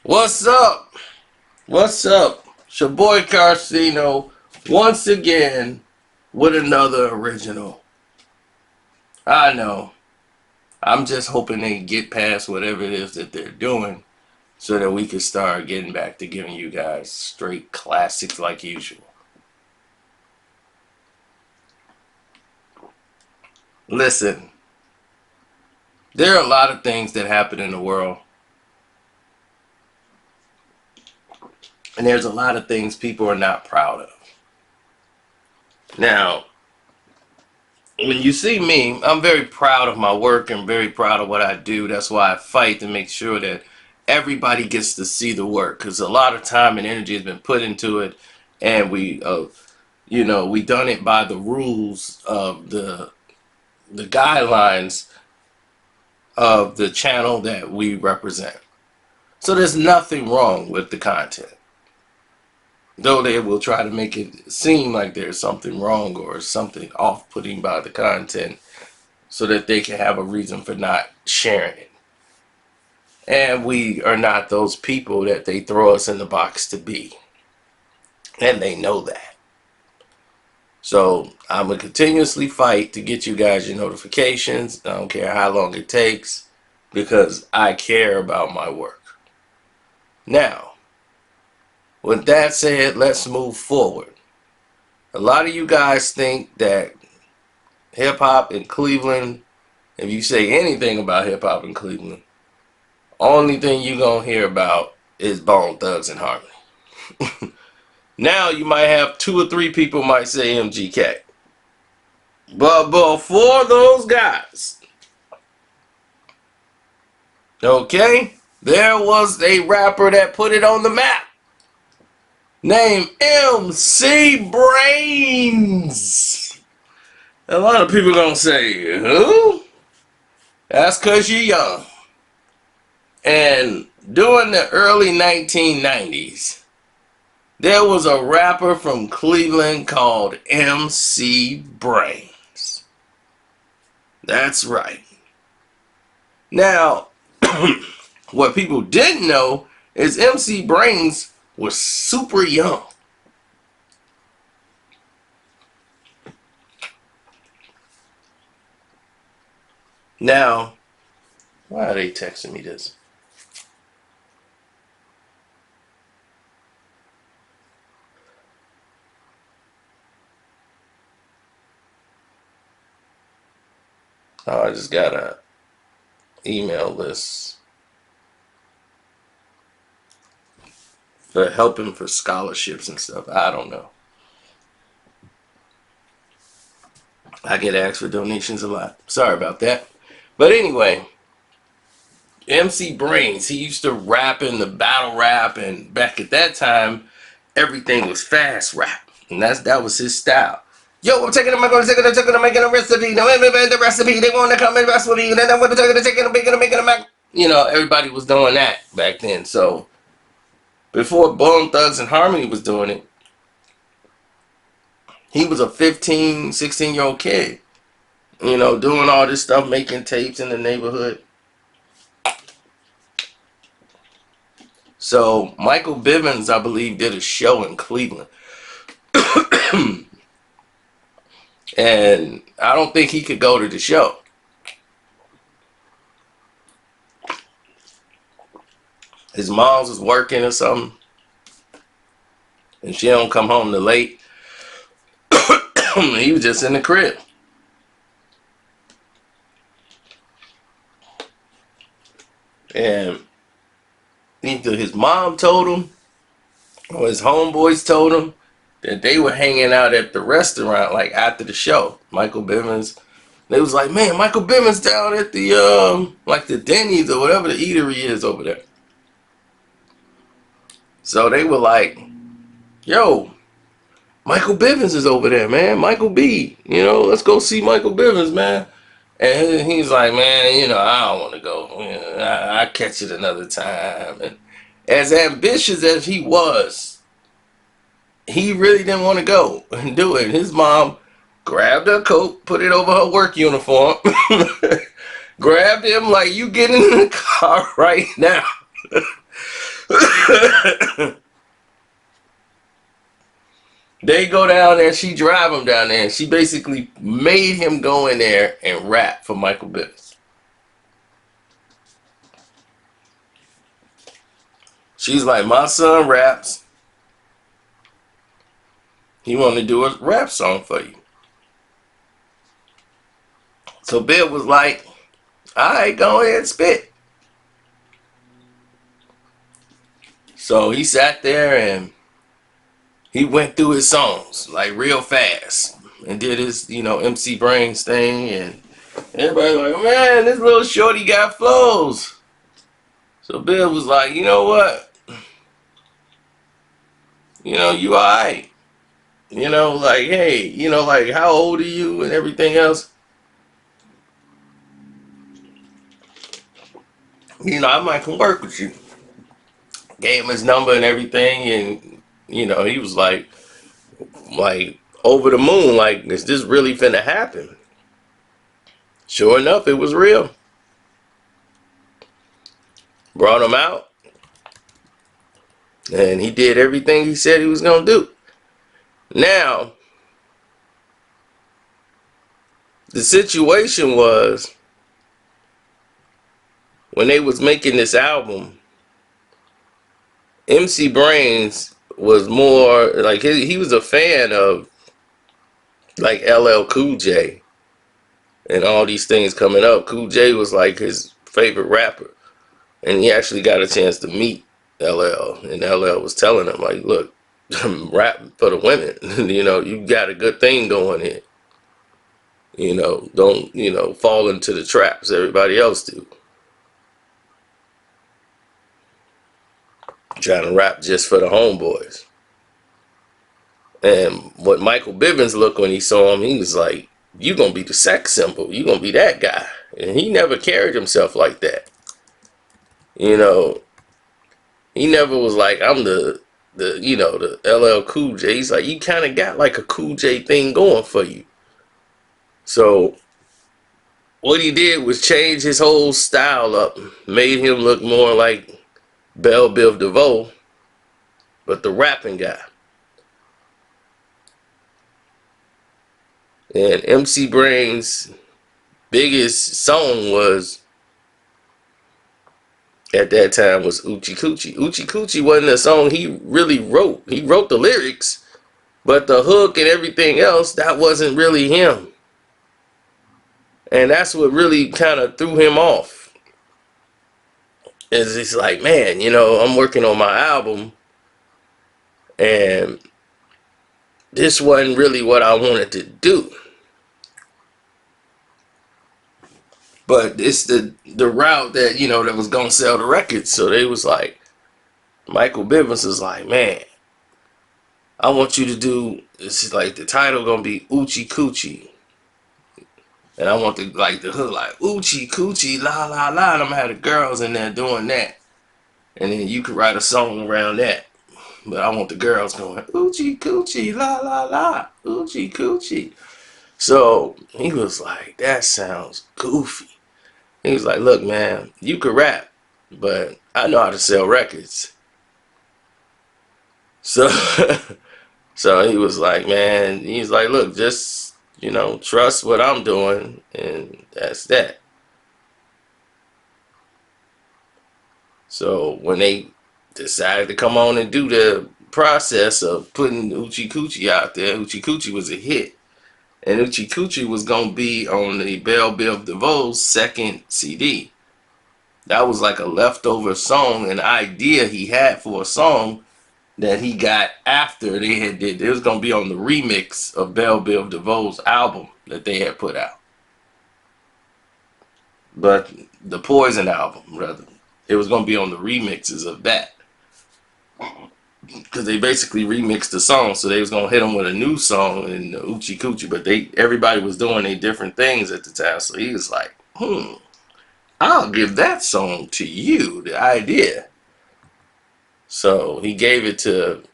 What's up? What's up? It's your boy Carcino once again with another original. I know. I'm just hoping they get past whatever it is that they're doing so that we can start getting back to giving you guys straight classics like usual. Listen, there are a lot of things that happen in the world, and there's a lot of things people are not proud of. Now, when you see me, I'm very proud of my work and very proud of what I do. That's why I fight to make sure that everybody gets to see the work, because a lot of time and energy has been put into it, and we done it by the rules of the guidelines of the channel that we represent. So there's nothing wrong with the content, though they will try to make it seem like there's something wrong or something off-putting by the content so that they can have a reason for not sharing it. And we are not those people that they throw us in the box to be. And they know that. So I'm going to continuously fight to get you guys your notifications. I don't care how long it takes, because I care about my work. Now, with that said, let's move forward. A lot of you guys think that hip-hop in Cleveland, if you say anything about hip-hop in Cleveland, only thing you're going to hear about is Bone Thugs and Harmony. Now you might have 2 or 3 people might say MGK. But before those guys, okay, there was a rapper that put it on the map named MC Brains. A lot of people gonna say, who? That's because you're young. And during the early 1990s, there was a rapper from Cleveland called MC Brains. That's right. Now, what people didn't know is MC Brains was super young. Now, why are they texting me this? Oh, I just got a email list for helping for scholarships and stuff. I don't know. I get asked for donations a lot. Sorry about that. But anyway, MC Brains, he used to rap in the battle rap, and back at that time, everything was fast rap, and that was his style. Yo, I'm taking them, I'm going to take it, I'm making a recipe. The recipe, they want to come and mess with me. Then I'm going to take it, I'm making a mac. You know, everybody was doing that back then. So, before Bone Thugs and Harmony was doing it, he was a 15, 16-year-old kid. You know, doing all this stuff, making tapes in the neighborhood. So, Michael Bivins, I believe, did a show in Cleveland. And I don't think he could go to the show. His mom's was working or something, and she don't come home till late. He was just in the crib. And either his mom told him or his homeboys told him that they were hanging out at the restaurant like after the show. Michael Bivins. They was like, man, Michael Bivins down at the like the Denny's or whatever the eatery is over there. So they were like, yo, Michael Bivins is over there, man. Michael B. You know, let's go see Michael Bivins, man. And he's like, man, you know, I don't want to go. I'll catch it another time. And as ambitious as he was, he really didn't want to go and do it. His mom grabbed her coat, put it over her work uniform, grabbed him like, you get in the car right now. They go down there, she drive him down there, and she basically made him go in there and rap for Michael Bivins. She's like, my son raps. He want to do a rap song for you. So Bill was like, all right, go ahead and spit. So he sat there and he went through his songs like real fast and did his, MC Brains thing. And everybody was like, man, this little shorty got flows. So Bill was like, you know what? You all right. Like, hey, like, how old are you and everything else? I might come work with you. Gave him his number and everything, and he was like over the moon, like, is this really finna happen? Sure enough, it was real. Brought him out, and he did everything he said he was gonna do. Now, the situation was when they was making this album, MC Brains was more like he was a fan of like LL Cool J and all these things coming up. Cool J was like his favorite rapper, and he actually got a chance to meet LL, and LL was telling him like, look, rap for the women. You got a good thing going here. Don't fall into the traps everybody else do. Trying to rap just for the homeboys. And what Michael Bivins looked when he saw him, he was like, you gonna be the sex symbol. You gonna be that guy. And he never carried himself like that. He never was like, I'm the LL Cool J. He's like, you kind of got like a Cool J thing going for you. So what he did was change his whole style up, made him look more like Belle Biv DeVoe, but the rapping guy. And MC Brain's biggest song was, at that time, was Oochie Coochie. Oochie Coochie wasn't a song he really wrote. He wrote the lyrics, but the hook and everything else, that wasn't really him. And that's what really kind of threw him off. Is he's like, man, I'm working on my album, and this wasn't really what I wanted to do. But it's the route that, that was going to sell the records. So they was like, Michael Bivins is like, man, I want you to do, it's like the title going to be Oochie Coochie. And I want the hook like, Oochie Coochie, la la la. And I'm going to have the girls in there doing that. And then you could write a song around that. But I want the girls going, Oochie Coochie, la la la, Oochie Coochie. So he was like, that sounds goofy. He was like, look, man, you could rap, but I know how to sell records. So so he was like, man, he's like, look, just, trust what I'm doing, and that's that. So when they decided to come on and do the process of putting Oochie Coochie out there, Oochie Coochie was a hit. And Oochie Coochie was going to be on the Belle Biv DeVoe's second CD. That was like a leftover song, an idea he had for a song that he got after they had did. It was going to be on the remix of Belle Biv DeVoe's album that they had put out. But the Poison album, rather. It was going to be on the remixes of that. Because they basically remixed the song, so they was gonna hit him with a new song in Oochie Coochie, but everybody was doing their different things at the time, so he was like, I'll give that song to you, the idea. So he gave it to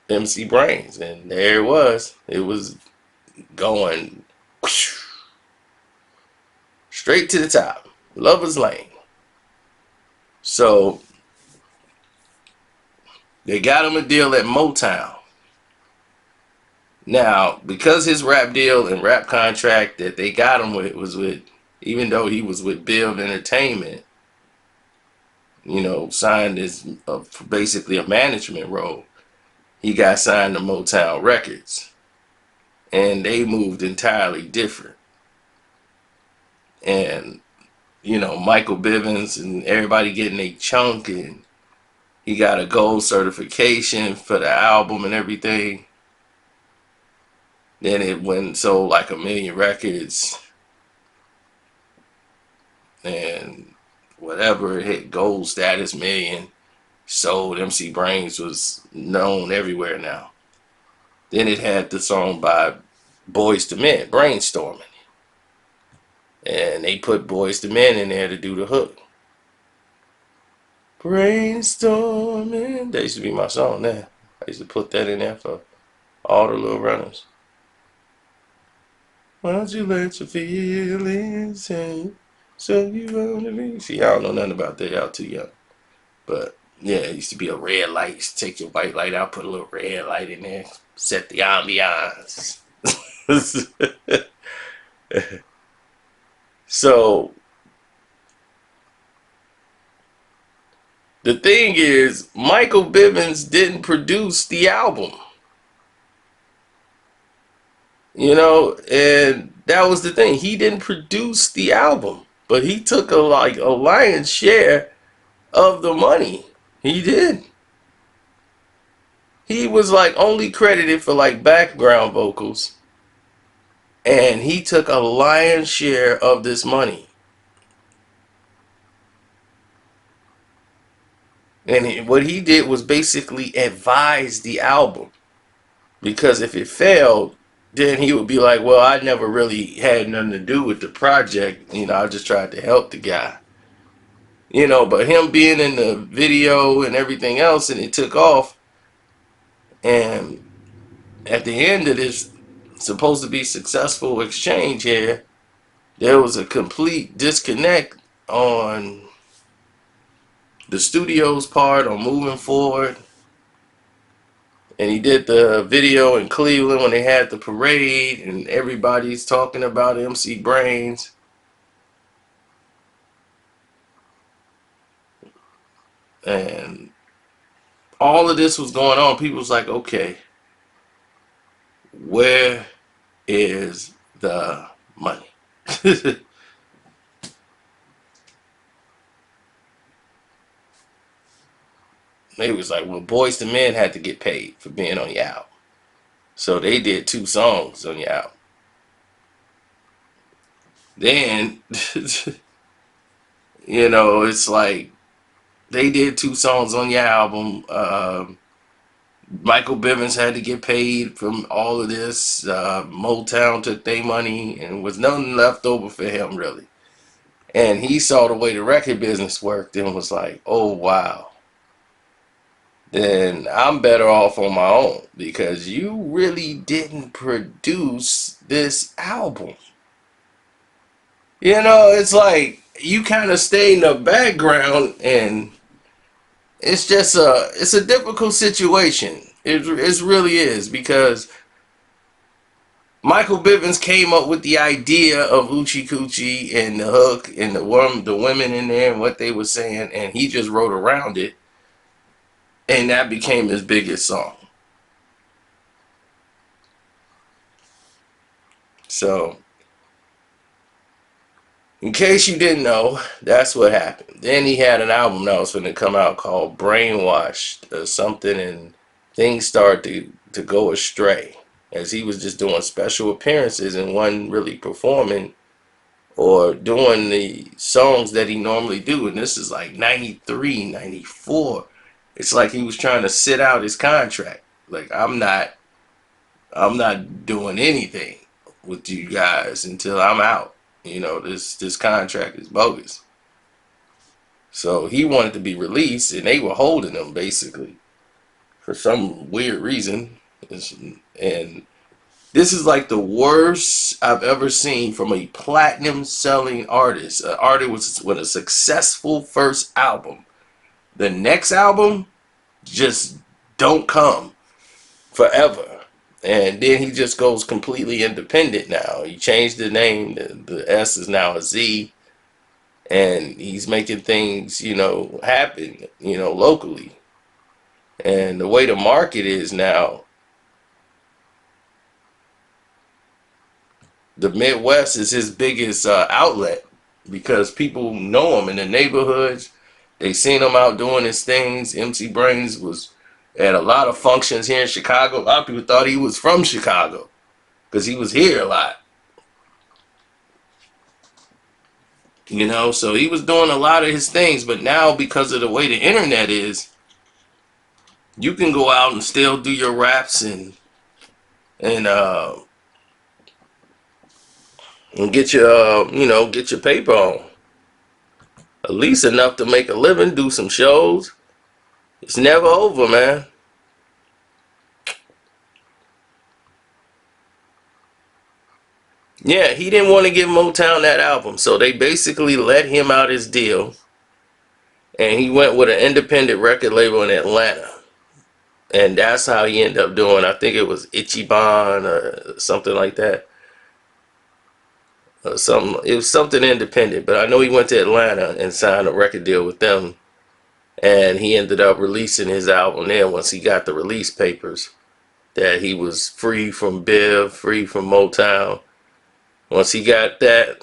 MC Brains, and there it was. It was going straight to the top, Lover's Lane. So They got him a deal at Motown. Now, because his rap deal and rap contract that they got him with was with, even though he was with Build Entertainment, signed as basically a management role, he got signed to Motown Records. And they moved entirely different. And, Michael Bivins and everybody getting a chunk, and he got a gold certification for the album and everything. Then it went and sold like 1,000,000 records. And whatever, it hit gold status, million. Sold. MC Brains was known everywhere now. Then it had the song by Boyz II Men, Brainstorming. And they put Boyz II Men in there to do the hook. Brainstorming. That used to be my song there. I used to put that in there for all the little runners. Why don't you let your feelings hang? So you wanna be. See, I don't know nothing about that. Y'all too young. But yeah, it used to be a red light. You used to take your white light out, put a little red light in there, set the ambiance. So the thing is, Michael Bivins didn't produce the album. And that was the thing. He didn't produce the album, but he took a lion's share of the money. He did. He was only credited for background vocals, and he took a lion's share of this money. And what he did was basically advise the album, because if it failed, then he would be like, well, I never really had nothing to do with the project. I just tried to help the guy. But him being in the video and everything else, and it took off. And at the end of this supposed to be successful exchange here, there was a complete disconnect on the studio's part on moving forward. And he did the video in Cleveland when they had the parade, and everybody's talking about MC Brains. And all of this was going on. People was like, okay, where is the money? They was like, well, Boyz II Men had to get paid for being on the album. So they did 2 songs on the album. Then, it's like they did 2 songs on the album. Michael Bivins had to get paid from all of this. Motown took their money, and was nothing left over for him, really. And he saw the way the record business worked and was like, oh, wow. Then I'm better off on my own, because you really didn't produce this album. It's like you kind of stay in the background, and it's a difficult situation. It really is, because Michael Bivins came up with the idea of Oochie Coochie and the hook and the women in there and what they were saying, and he just wrote around it. And that became his biggest song. So, in case you didn't know, that's what happened. Then he had an album that was going to come out called Brainwashed or something, and things started to go astray, as he was just doing special appearances and wasn't really performing or doing the songs that he normally do. And this is like 93, 94. It's like he was trying to sit out his contract. Like, I'm not doing anything with you guys until I'm out. This contract is bogus. So he wanted to be released, and they were holding him basically for some weird reason. And this is like the worst I've ever seen from a platinum selling artist. An artist with a successful first album. The next album just don't come forever. And then he just goes completely independent now. He changed the name. The S is now a Z. And he's making things, happen, locally. And the way the market is now, the Midwest is his biggest outlet because people know him in the neighborhoods. They seen him out doing his things. MC Brains was at a lot of functions here in Chicago. A lot of people thought he was from Chicago because he was here a lot. So he was doing a lot of his things. But now, because of the way the internet is, you can go out and still do your raps and get your get your paper on. At least enough to make a living, do some shows. It's never over, man. Yeah, he didn't want to give Motown that album, so they basically let him out his deal, and he went with an independent record label in Atlanta, and that's how he ended up doing. I think it was Ichiban or something like that. It was something independent, but I know he went to Atlanta and signed a record deal with them, and he ended up releasing his album there once he got the release papers that he was free from Biv, free from Motown. Once he got that,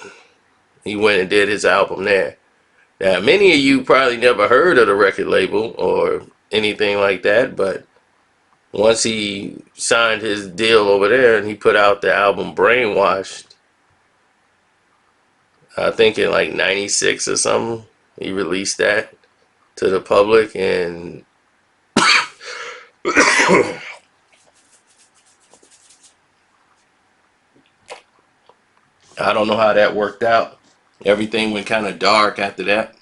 he went and did his album there. Now, many of you probably never heard of the record label or anything like that, but once he signed his deal over there and he put out the album Brainwashed, I think in like 96 or something, he released that to the public, and I don't know how that worked out. Everything went kind of dark after that.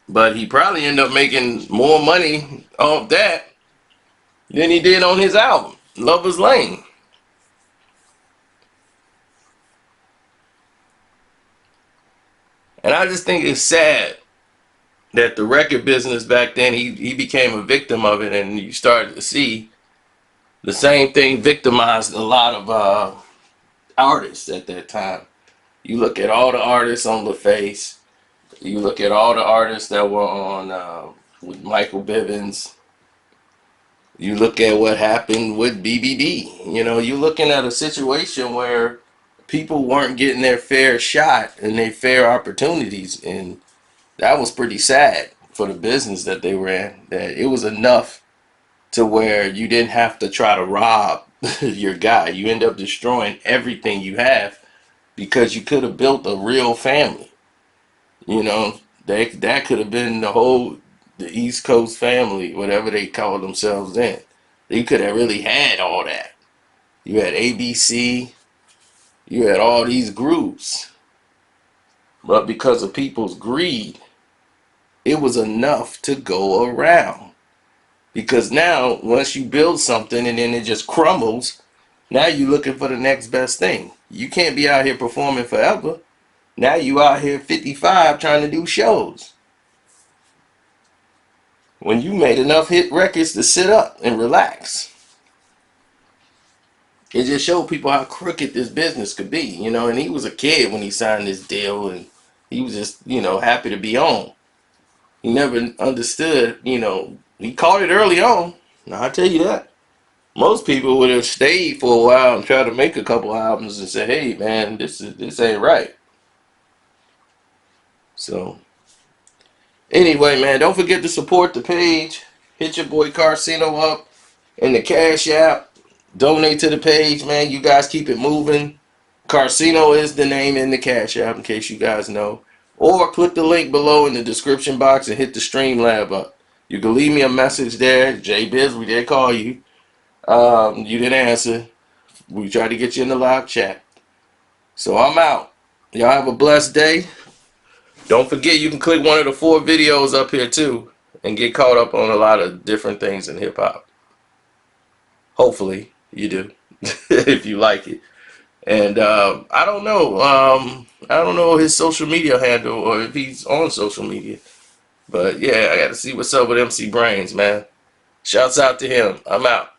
But he probably ended up making more money off that than he did on his album, Lover's Lane. And I just think it's sad that the record business back then, he became a victim of it, and you started to see the same thing victimized a lot of artists at that time. You look at all the artists on LaFace, you look at all the artists that were on with Michael Bivins, you look at what happened with BBD. You're looking at a situation where people weren't getting their fair shot and their fair opportunities, and that was pretty sad for the business that they were in. That it was enough to where you didn't have to try to rob your guy. You end up destroying everything you have because you could have built a real family. That could have been the East Coast family, whatever they call themselves then. You could have really had all that. You had ABC, you had all these groups. But because of people's greed, it was enough to go around. Because now, once you build something and then it just crumbles, now you're looking for the next best thing. You can't be out here performing forever. Now you out here 55 trying to do shows. When you made enough hit records to sit up and relax. It just showed people how crooked this business could be, and he was a kid when he signed this deal, and he was just, happy to be on. He never understood, he caught it early on. Now, I tell you that. Most people would have stayed for a while and tried to make a couple albums and say, hey, man, this ain't right. So, anyway, man, don't forget to support the page. Hit your boy Carcino up in the Cash App. Donate to the page, man. You guys keep it moving. Carcino is the name in the Cash App, in case you guys know. Or click the link below in the description box and hit the Streamlab up. You can leave me a message there. J-Biz, we did call you. You didn't answer. We tried to get you in the live chat. So I'm out. Y'all have a blessed day. Don't forget, you can click one of the 4 videos up here too and get caught up on a lot of different things in hip-hop. Hopefully you do, if you like it. And I don't know. I don't know his social media handle or if he's on social media. But yeah, I got to see what's up with MC Brains, man. Shouts out to him. I'm out.